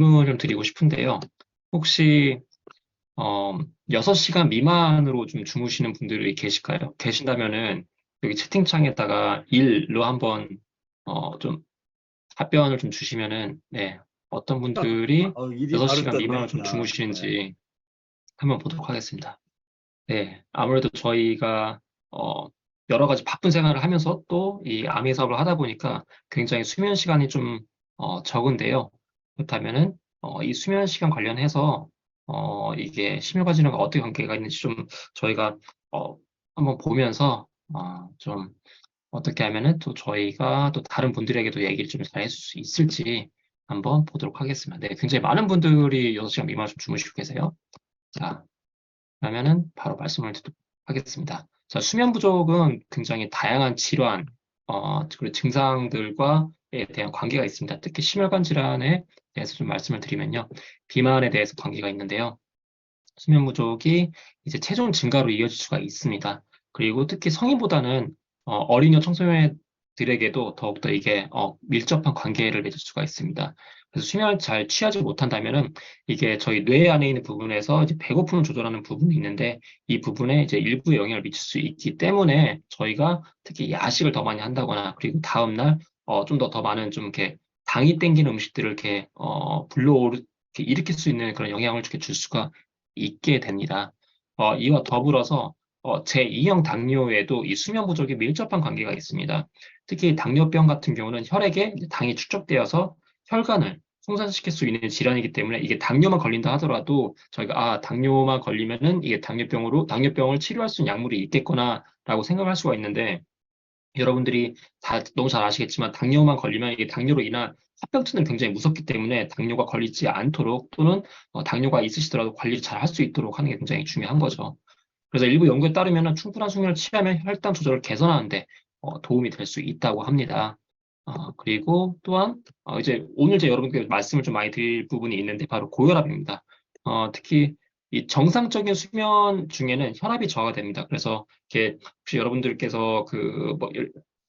질문을 좀 드리고 싶은데요. 혹시 6시간 미만으로 좀 주무시는 분들이 계실까요? 계신다면은 여기 채팅창에다가 일로 한번 좀 답변을 좀 주시면은 네, 어떤 분들이 일이 바로 6시간 미만으로 떴네. 좀 네. 주무시는지 한번 보도록 하겠습니다. 네, 아무래도 저희가 어, 여러 가지 바쁜 생활을 하면서 또 이 아미 사업을 하다 보니까 굉장히 수면 시간이 좀 적은데요. 그렇다면은 이 수면 시간 관련해서 이게 심혈관 질환과 어떻게 관계가 있는지 좀 저희가 어, 한번 보면서 좀 어떻게 하면은 또 저희가 또 다른 분들에게도 얘기를 좀 잘 해줄 수 있을지 한번 보도록 하겠습니다. 네, 굉장히 많은 분들이 6시간 미만 좀 주무시고 계세요. 자, 그러면은 바로 말씀을 드리도록 하겠습니다. 자, 수면 부족은 굉장히 다양한 질환, 그리고 증상들과에 대한 관계가 있습니다. 특히 심혈관 질환에 대해서 좀 말씀을 드리면요. 비만에 대해서 관계가 있는데요. 수면 부족이 이제 체중 증가로 이어질 수가 있습니다. 그리고 특히 성인보다는 어린이와 청소년들에게도 더욱더 이게 밀접한 관계를 맺을 수가 있습니다. 그래서 수면을 잘 취하지 못한다면은 이게 저희 뇌 안에 있는 부분에서 이제 배고픔을 조절하는 부분이 있는데 이 부분에 이제 일부 영향을 미칠 수 있기 때문에 저희가 특히 야식을 더 많이 한다거나 그리고 다음날 좀 더 많은 좀 이렇게 당이 땡기는 음식들을 이렇게 이렇게 일으킬 수 있는 그런 영향을 이렇게 줄 수가 있게 됩니다. 이와 더불어서 제2형 당뇨에도 이 수면 부족이 밀접한 관계가 있습니다. 특히 당뇨병 같은 경우는 혈액에 이제 당이 축적되어서 혈관을 손상시킬 수 있는 질환이기 때문에 이게 당뇨만 걸린다 하더라도 저희가 당뇨만 걸리면은 이게 당뇨병을 치료할 수 있는 약물이 있겠구나라고 생각할 수가 있는데 여러분들이 다 너무 잘 아시겠지만 당뇨만 걸리면 이게 당뇨로 인한 합병증은 굉장히 무섭기 때문에 당뇨가 걸리지 않도록 또는 당뇨가 있으시더라도 관리를 잘 할 수 있도록 하는 게 굉장히 중요한 거죠. 그래서 일부 연구에 따르면 충분한 수면을 취하면 혈당 조절을 개선하는데 도움이 될 수 있다고 합니다. 그리고 또한 이제 오늘 제 여러분께 말씀을 좀 많이 드릴 부분이 있는데 바로 고혈압입니다. 특히 이 정상적인 수면 중에는 혈압이 저하가 됩니다. 그래서 이렇게 혹시 여러분들께서 그뭐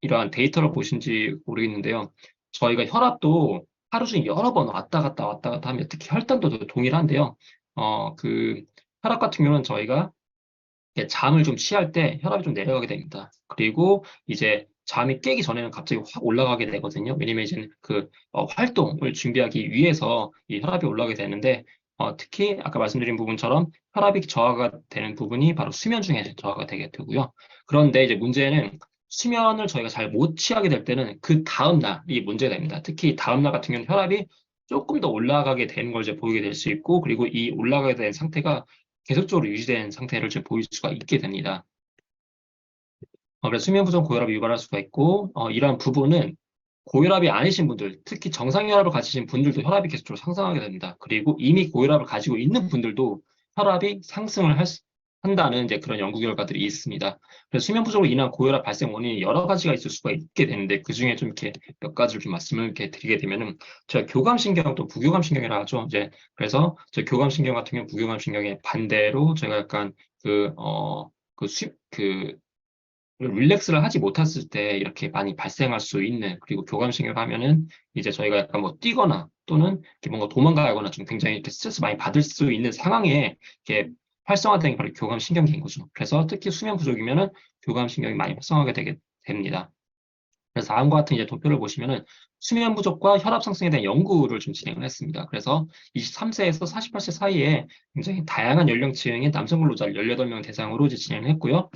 이러한 데이터를 보신지 모르겠는데요. 저희가 혈압도 하루 중에 여러 번 왔다 갔다 하면 특히 혈당도 동일한데요. 그 혈압 같은 경우는 저희가 이렇게 잠을 좀 취할 때 혈압이 좀 내려가게 됩니다. 그리고 이제 잠이 깨기 전에는 갑자기 확 올라가게 되거든요. 왜냐면 이제 활동을 준비하기 위해서 이 혈압이 올라가게 되는데 특히 아까 말씀드린 부분처럼 혈압이 저하가 되는 부분이 바로 수면 중에 저하가 되게 되고요. 그런데 이제 문제는 수면을 저희가 잘 못 취하게 될 때는 그 다음 날이 문제가 됩니다. 특히 다음 날 같은 경우는 혈압이 조금 더 올라가게 되는 걸 이제 보이게 될 수 있고, 그리고 이 올라가게 된 상태가 계속적으로 유지된 상태를 좀 보일 수가 있게 됩니다. 그래서 수면 부족 고혈압이 유발할 수가 있고, 이러한 부분은 고혈압이 아니신 분들, 특히 정상혈압을 가지신 분들도 혈압이 계속적으로 상승하게 됩니다. 그리고 이미 고혈압을 가지고 있는 분들도 혈압이 상승을 한다는 이제 그런 연구 결과들이 있습니다. 그래서 수면 부족으로 인한 고혈압 발생 원인이 여러 가지가 있을 수가 있게 되는데 그 중에 좀 이렇게 몇 가지를 좀 말씀을 이렇게 드리게 되면은 제가 교감신경 또 부교감신경이라 하죠. 이제 그래서 저 교감신경 같은 경우 부교감신경의 반대로 제가 약간 그 릴렉스를 하지 못했을 때 이렇게 많이 발생할 수 있는 그리고 교감신경 하면은 이제 저희가 약간 뭐 뛰거나 또는 이렇게 뭔가 도망가거나 좀 굉장히 이렇게 스트레스 많이 받을 수 있는 상황에 이렇게 활성화되는 게 바로 교감신경계인 거죠. 그래서 특히 수면 부족이면은 교감신경이 많이 활성화가 되게 됩니다. 그래서 다음과 같은 이제 도표를 보시면은 수면 부족과 혈압 상승에 대한 연구를 좀 진행을 했습니다. 그래서 23세에서 48세 사이에 굉장히 다양한 연령층의 남성 근로자 18명 대상으로 이제 진행을 했고요.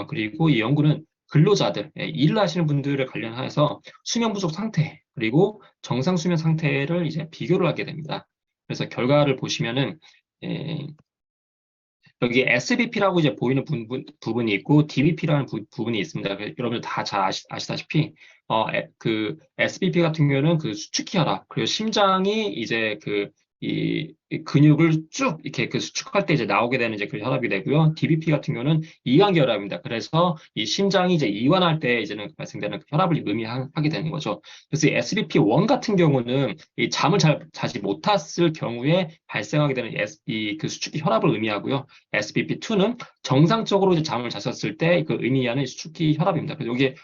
그리고 이 연구는 근로자들, 일을 하시는 분들을 관련해서 수면 부족 상태, 그리고 정상 수면 상태를 이제 비교를 하게 됩니다. 그래서 결과를 보시면은, 예, 여기 SBP라고 이제 보이는 부분이 있고 DBP라는 부분이 있습니다. 여러분들 다 잘 아시다시피 그 SBP 같은 경우는 그 수축기 혈압 그리고 심장이 이제 이 근육을 쭉 이렇게 그 수축할 때 이제 나오게 되는 이제 그 혈압이 되고요. DBP 같은 경우는 이완기 혈압입니다. 그래서 이 심장이 이제 이완할 때 이제는 발생되는 그 혈압을 의미하게 되는 거죠. 그래서 이 SBP1 같은 경우는 이 잠을 잘 자지 못했을 경우에 발생하게 되는 이 그 수축기 혈압을 의미하고요. SBP2는 정상적으로 이제 잠을 잤었을 때 그 의미하는 수축기 혈압입니다. 그래서 여기에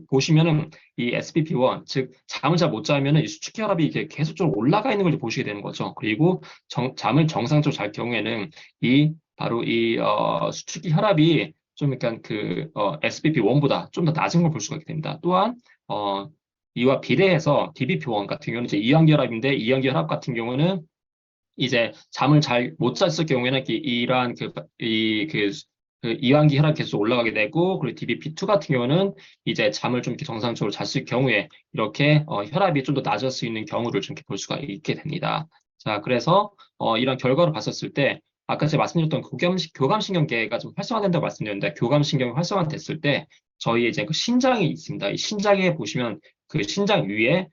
보시면은 이 SPP1, 즉 잠을 잘 못 자면은 이 수축기 혈압이 이게 계속적으로 올라가 있는 걸 보시게 되는 거죠. 그리고 잠을 정상적으로 잘 경우에는 바로 수축기 혈압이 좀 약간 SPP1보다 좀 더 낮은 걸 볼 수가 있게 됩니다. 또한 이와 비례해서 DBP1 같은 경우는 이제 이완기 혈압인데, 이완기 혈압 같은 경우는 이제 잠을 잘 못 잤을 경우에는 이러한 이완기 혈압이 계속 올라가게 되고, 그리고 DBP2 같은 경우는 이제 잠을 좀 이렇게 정상적으로 잤을 경우에 이렇게 혈압이 좀 더 낮을 수 있는 경우를 좀 이렇게 볼 수가 있게 됩니다. 자, 그래서 이런 결과를 봤었을 때 아까 제가 말씀드렸던 교감신경계가 좀 활성화된다고 말씀드렸는데, 교감신경이 활성화됐을 때 저희 이제 그 신장이 있습니다. 이 신장에 보시면 그 신장 위에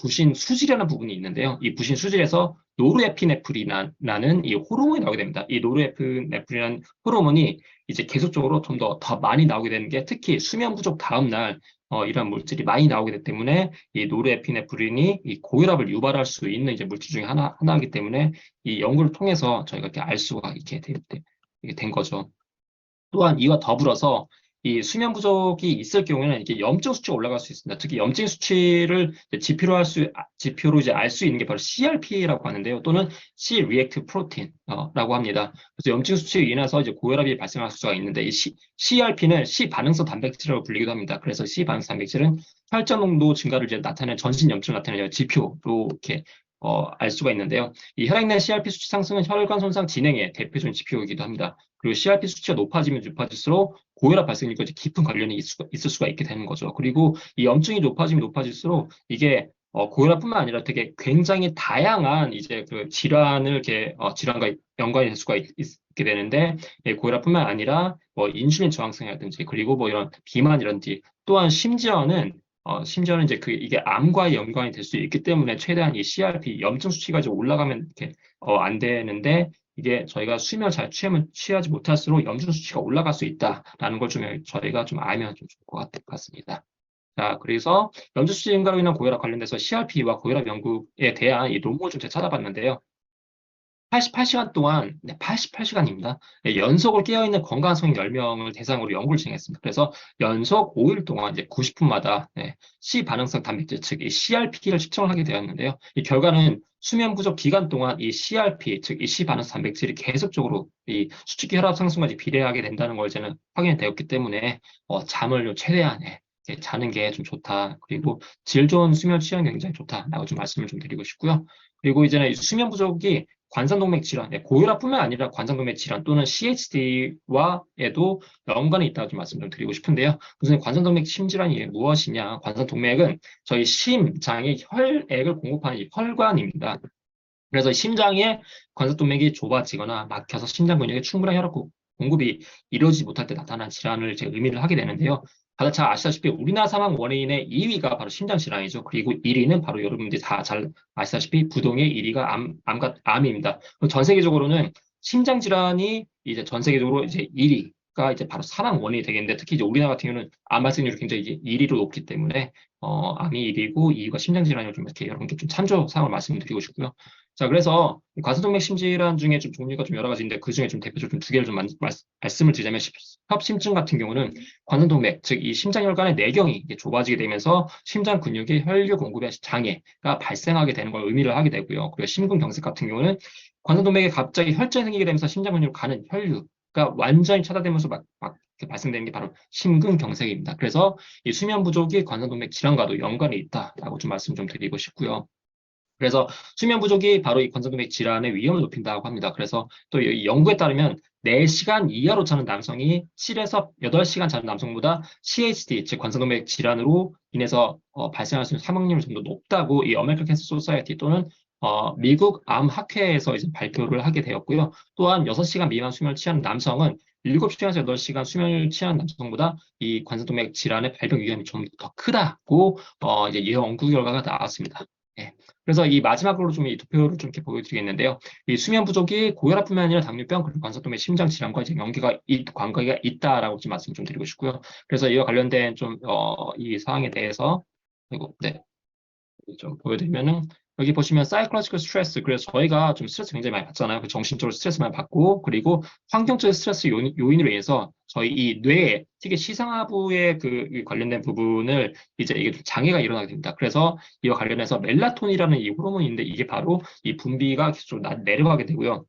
부신 수질이라는 부분이 있는데요. 이 부신 수질에서 노르에피네프린이라는 이 호르몬이 나오게 됩니다. 이 노르에피네프린이라는 호르몬이 이제 계속적으로 좀 더 많이 나오게 되는 게, 특히 수면 부족 다음 날 이런 물질이 많이 나오게 되기 때문에 이 노르에피네프린이 이 고혈압을 유발할 수 있는 이제 물질 중에 하나이기 때문에 이 연구를 통해서 저희가 이렇게 알 수가 있게 된 거죠. 또한 이와 더불어서 이 수면 부족이 있을 경우에는 이게 염증 수치가 올라갈 수 있습니다. 특히 염증 수치를 지표로 이제 알 수 있는 게 바로 CRP라고 하는데요. 또는 C-reactive protein라고 합니다. 그래서 염증 수치로 인해서 이제 고혈압이 발생할 수가 있는데, 이 CRP는 C 반응성 단백질이라고 불리기도 합니다. 그래서 C 반응성 단백질은 혈전 농도 증가를 이제 나타내는, 전신 염증을 나타내는 지표로 이렇게 알 수가 있는데요. 이 혈액 내 CRP 수치 상승은 혈관 손상 진행의 대표적인 지표이기도 합니다. 그리고 CRP 수치가 높아지면 높아질수록 고혈압 발생률과 깊은 관련이 있을 수가 있게 되는 거죠. 그리고 이 염증이 높아지면 높아질수록 이게 고혈압뿐만 아니라 되게 굉장히 다양한 이제 그 질환과 연관이 될 수가 있게 되는데, 고혈압뿐만 아니라 뭐 인슐린 저항성이라든지, 그리고 뭐 이런 비만이라든지, 또한 심지어는 이제 이게 암과의 연관이 될 수 있기 때문에 최대한 이 CRP 염증 수치가 이제 올라가면 이렇게 안 되는데, 이게 저희가 수면을 잘 취하지 못할수록 염증 수치가 올라갈 수 있다라는 걸 좀 저희가 좀 알면 좀 좋을 것 같습니다. 자, 그래서 염증 수치 증가로 인한 고혈압 관련돼서 CRP와 고혈압 연구에 대한 이 논문을 좀 제가 찾아봤는데요. 88시간 동안, 네, 88시간입니다. 연속으로 깨어있는 건강한 성인 10명을 대상으로 연구를 진행했습니다. 그래서 연속 5일 동안 이제 90분마다 C 반응성 단백질, 즉 이 CRP를 측정을 하게 되었는데요. 이 결과는 수면 부족 기간 동안 이 CRP, 즉 이 C 반응성 단백질이 계속적으로 이 수축기 혈압 상승까지 비례하게 된다는 걸 이제는 확인이 되었기 때문에 잠을 최대한 자는 게 좀 좋다. 그리고 질 좋은 수면 취향이 굉장히 좋다라고 좀 말씀을 좀 드리고 싶고요. 그리고 이제는 수면 부족이 관상동맥 질환, 고혈압뿐만 아니라 관상동맥 질환 또는 CHD와에도 연관이 있다고 좀 말씀 좀 드리고 싶은데요. 우선 관상동맥 심질환이 무엇이냐? 관상동맥은 저희 심장에 혈액을 공급하는 혈관입니다. 그래서 심장에 관상동맥이 좁아지거나 막혀서 심장 근육에 충분한 혈액 공급이 이루어지지 못할 때 나타난 질환을 제가 의미를 하게 되는데요. 다들 잘 아시다시피 우리나라 사망 원인의 2위가 바로 심장 질환이죠. 그리고 1위는 바로 여러분들이 다 잘 아시다시피 부동의 1위가 암입니다. 전 세계적으로는 심장 질환이 이제 전 세계적으로 이제 1위가 이제 바로 사망 원인이 되겠는데, 특히 이제 우리나라 같은 경우는 암 발생률이 굉장히 이제 1위로 높기 때문에 암이 1위고 2위가 심장 질환이라고 좀 이렇게 여러분께 좀 참조 사항을 말씀드리고 싶고요. 자, 그래서 관상동맥 심질환 중에 좀 종류가 좀 여러 가지인데, 그 중에 좀 대표적으로 두 개를 좀 말씀을 드리자면, 협심증 같은 경우는 관상동맥, 즉 이 심장혈관의 내경이 좁아지게 되면서 심장 근육의 혈류 공급의 장애가 발생하게 되는 걸 의미를 하게 되고요. 그리고 심근경색 같은 경우는 관상동맥에 갑자기 혈전이 생기게 되면서 심장 근육으로 가는 혈류가 완전히 차단되면서 막 이렇게 발생되는 게 바로 심근경색입니다. 그래서 이 수면 부족이 관상동맥 질환과도 연관이 있다라고 좀 말씀 좀 드리고 싶고요. 그래서 수면 부족이 바로 이 관상동맥 질환의 위험을 높인다고 합니다. 그래서 또 이 연구에 따르면 4시간 이하로 자는 남성이 7에서 8시간 자는 남성보다 CHD, 즉 관상동맥 질환으로 인해서 발생할 수 있는 사망률이 좀 더 높다고 이 어메리칸 캔서 소사이어티 또는 미국 암학회에서 이제 발표를 하게 되었고요. 또한 6시간 미만 수면을 취하는 남성은 7시간에서 8시간 수면을 취하는 남성보다 이 관상동맥 질환의 발병 위험이 좀 더 크다고 이제 연구 결과가 나왔습니다. 예. 그래서 이 마지막으로 좀 이 도표를 좀 이렇게 보여드리겠는데요. 이 수면 부족이 고혈압뿐만 아니라 당뇨병, 그리고 관상동맥 심장 질환과 이제 관계가 있다라고 좀 말씀 좀 드리고 싶고요. 그래서 이와 관련된 좀 이 사항에 대해서 그리고 좀 보여드리면은 여기 보시면 psychological stress, 그래서 저희가 좀 스트레스 굉장히 많이 받잖아요. 그 정신적으로 스트레스 많이 받고, 그리고 환경적 스트레스 요인으로 인해서 저희 이 뇌, 특히 시상하부에 그 관련된 부분을 이제 이게 좀 장애가 일어나게 됩니다. 그래서 이와 관련해서 멜라토닌이라는 이 호르몬인데 이게 바로 이 분비가 계속 내려가게 되고요.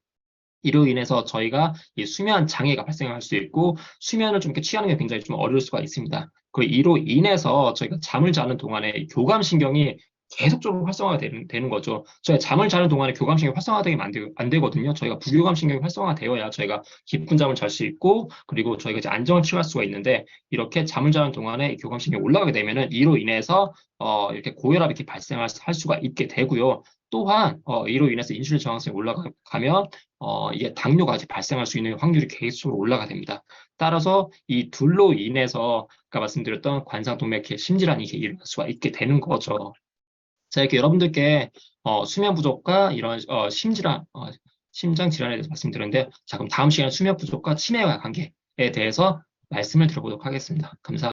이로 인해서 저희가 이 수면 장애가 발생할 수 있고 수면을 좀 이렇게 취하는 게 굉장히 좀 어려울 수가 있습니다. 그 이로 인해서 저희가 잠을 자는 동안에 교감신경이 계속적으로 활성화가 되는 거죠. 저희가 잠을 자는 동안에 교감신경이 활성화되면 안 되거든요. 저희가 부교감신경이 활성화가 되어야 저희가 깊은 잠을 잘 수 있고 그리고 저희가 이제 안정을 취할 수가 있는데 이렇게 잠을 자는 동안에 교감신경이 올라가게 되면은 이로 인해서 이렇게 고혈압이 이렇게 발생할 수가 있게 되고요. 또한 이로 인해서 인슐린 저항성이 올라가면 이게 당뇨가 아직 발생할 수 있는 확률이 계속적으로 올라가 됩니다. 따라서 이 둘로 인해서 아까 말씀드렸던 관상동맥계 심질환이 이렇게 일어날 수가 있게 되는 거죠. 자, 이렇게 여러분들께 수면 부족과 이런 심질환, 심장 질환에 대해서 말씀드렸는데, 자, 그럼 다음 시간에 수면 부족과 치매와 관계에 대해서 말씀을 드려보도록 하겠습니다. 감사합니다.